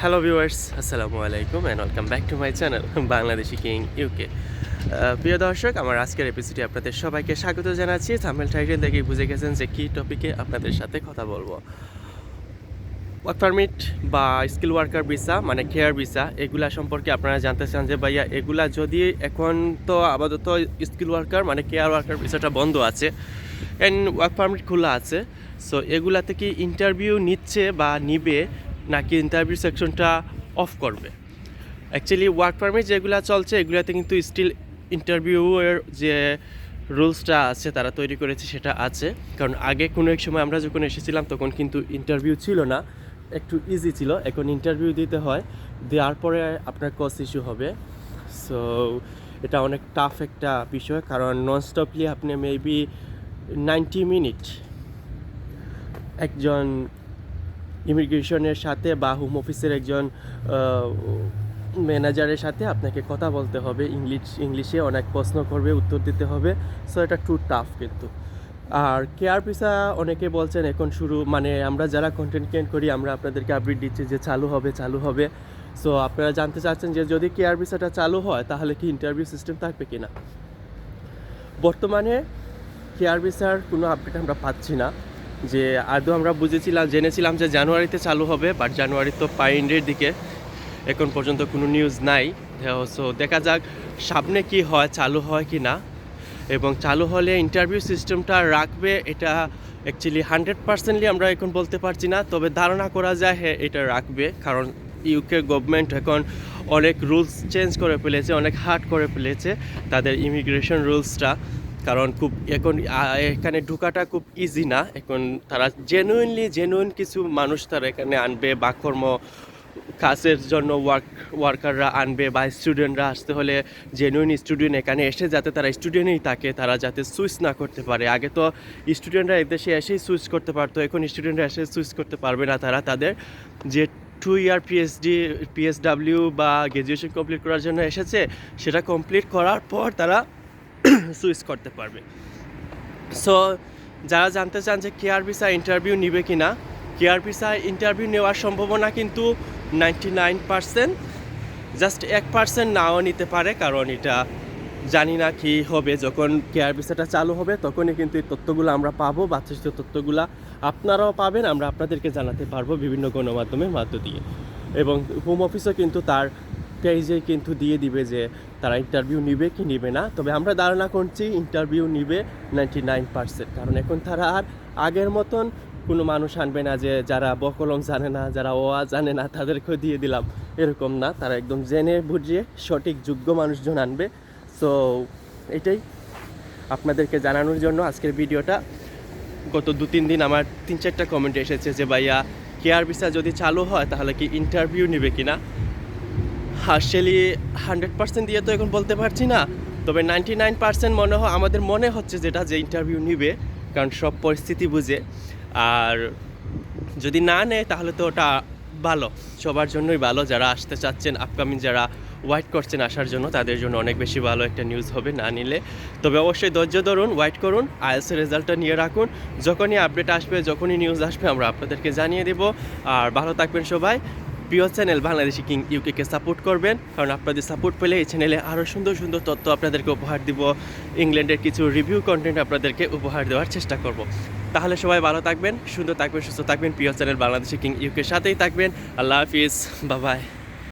Hello viewers, আসসালামু আলাইকুম and welcome back to my channel Bangladeshi king UK. প্রিয় দর্শক, আমার আজকের এপিসোডে আপনাদের সবাইকে স্বাগত জানাচ্ছি। থাম্বনেল টাইটেল দেখেই বুঝে গেছেন যে কী টপিকে আপনাদের সাথে কথা বলবো। ওয়ার্ক পারমিট বা স্কিল ওয়ার্কার ভিসা মানে কেয়ার ভিসা, এগুলা সম্পর্কে আপনারা জানতে চান যে ভাইয়া এগুলা যদি এখন তো আপাতত স্কিল ওয়ার্কার মানে কেয়ার ওয়ার্কার ভিসাটা বন্ধ আছে অ্যান্ড ওয়ার্ক পারমিট খোলা আছে, সো এগুলাতে কি ইন্টারভিউ নিচ্ছে বা নিবে নাকি ইন্টারভিউ সেকশনটা অফ করবে? অ্যাকচুয়ালি ওয়ার্ক পারমিট যেগুলো চলছে এগুলাতে কিন্তু স্টিল ইন্টারভিউয়ের যে রুলসটা আছে তারা তৈরি করেছে সেটা আছে। কারণ আগে কোনো এক সময় আমরা যখন এসেছিলাম তখন কিন্তু ইন্টারভিউ ছিল না, একটু ইজি ছিল। এখন ইন্টারভিউ দিতে হয়, দেওয়ার পরে আপনার কোর্স ইস্যু হবে। সো এটা অনেক টাফ একটা বিষয়, কারণ নন স্টপলি আপনি মেবি 90 মিনিট একজন ইমিগ্রেশনের সাথে বা হোম অফিসের একজন ম্যানেজারের সাথে আপনাকে কথা বলতে হবে, ইংলিশে অনেক প্রশ্ন করবে, উত্তর দিতে হবে। সো এটা টু টাফ কিন্তু। আর কেয়ার ভিসা অনেকে বলছেন এখন শুরু, মানে আমরা যারা কন্টেন্ট ক্রিয়েট করি আমরা আপনাদেরকে আপডেট দিচ্ছি যে চালু হবে। সো আপনারা জানতে চাচ্ছেন যে যদি কেয়ার ভিসাটা চালু হয় তাহলে কি ইন্টারভিউ সিস্টেম থাকবে কি না। বর্তমানে কেয়ার ভিসার কোনো আপডেট আমরা পাচ্ছি না। যে আদৌ আমরা জেনেছিলাম যে জানুয়ারিতে চালু হবে, বাট জানুয়ারি তো পাইন্ডের দিকে, এখন পর্যন্ত কোনো নিউজ নাই। সো দেখা যাক সামনে কি হয়, চালু হয় কি না। এবং চালু হলে ইন্টারভিউ সিস্টেমটা রাখবে এটা অ্যাকচুয়ালি 100% আমরা এখন বলতে পারছি না, তবে ধারণা করা যায় হ্যাঁ এটা রাখবে। কারণ ইউকে গভর্নমেন্ট এখন অনেক রুলস চেঞ্জ করে ফেলেছে, অনেক হার্ড করে ফেলেছে তাদের ইমিগ্রেশন রুলসটা। কারণ খুব এখন এখানে ঢোকাটা খুব ইজি না। এখন তারা জেনুইন কিছু মানুষ তারা এখানে আনবে, বা কাজের জন্য ওয়ার্কাররা আনবে, বা স্টুডেন্টরা আসতে হলে জেনুইন স্টুডেন্ট এখানে এসে যাতে তারা স্টুডেন্টই থাকে, তারা যাতে সুইচ না করতে পারে। আগে তো স্টুডেন্টরা এদেশে এসেই সুইচ করতে পারতো, এখন স্টুডেন্টরা এসে সুইচ করতে পারবে না। তারা তাদের যে 2 ইয়ার পিএসডাব্লিউ বা গ্র্যাজুয়েশন কমপ্লিট করার জন্য এসেছে সেটা কমপ্লিট করার পর তারা সুইচ করতে পারবে। সো যারা জানতে চান যে কেয়ার ভিসা ইন্টারভিউ নিবে কি না, কেয়ার ভিসা ইন্টারভিউ নেওয়ার সম্ভাবনা কিন্তু 99%, জাস্ট 1% নাও নিতে পারে। কারণ এটা জানি না কি হবে, যখন কেয়ার ভিসাটা চালু হবে তখনই কিন্তু এই তথ্যগুলো আমরা পাবো, বাচ্চাদের তথ্যগুলো আপনারাও পাবেন, আমরা আপনাদেরকে জানাতে পারবো বিভিন্ন গণমাধ্যমের মধ্য দিয়ে। এবং হোম অফিসও কিন্তু তার পেজে কিন্তু দিয়ে দিবে যে তারা ইন্টারভিউ নিবে কি নিবে না। তবে আমরা ধারণা করছি ইন্টারভিউ নিবে 99%, কারণ এখন তারা আর আগের মতন কোনো মানুষ আনবে না যে যারা বকলম জানে না, যারা ওয়া জানে না তাদেরকেও দিয়ে দিলাম, এরকম না। তারা একদম জেনে বুঝিয়ে সঠিক যোগ্য মানুষজন আনবে। সো এটাই আপনাদেরকে জানানোর জন্য আজকের ভিডিওটা। গত 2-3 দিন আমার 3-4টা কমেন্ট এসেছে যে ভাইয়া কেয়ার ভিসা যদি চালু হয় তাহলে কি ইন্টারভিউ নেবে কিনা। আসলে 100% দিয়ে তো এখন বলতে পারছি না, তবে 99% আমাদের মনে হচ্ছে যেটা যে ইন্টারভিউ নিবে, কারণ সব পরিস্থিতি বুঝে। আর যদি না নেয় তাহলে তো ওটা ভালো, সবার জন্যই ভালো। যারা আসতে চাচ্ছেন, আপকামিং যারা ওয়েট করছেন আসার জন্য, তাদের জন্য অনেক বেশি ভালো একটা নিউজ হবে না নিলে। তবে অবশ্যই ধৈর্য ধরুন, ওয়েট করুন, আইএলটিএস রেজাল্টটা নিয়ে রাখুন। যখনই আপডেট আসবে, যখনই নিউজ আসবে আমরা আপনাদেরকে জানিয়ে দেব। আর ভালো থাকবেন সবাই। প্রিয় চ্যানেল বাংলাদেশি কিং ইউকেকে সাপোর্ট করবেন, কারণ আপনাদের সাপোর্ট পেলে এই চ্যানেলে আরও সুন্দর সুন্দর তথ্য আপনাদেরকে উপহার দিব। ইংল্যান্ডের কিছু রিভিউ কন্টেন্ট আপনাদেরকে উপহার দেওয়ার চেষ্টা করব। তাহলে সবাই ভালো থাকবেন, সুন্দর থাকবেন, সুস্থ থাকবেন। প্রিয় চ্যানেল বাংলাদেশি কিং ইউকের সাথেই থাকবেন। আল্লাহ হাফিজ, বাই বাই।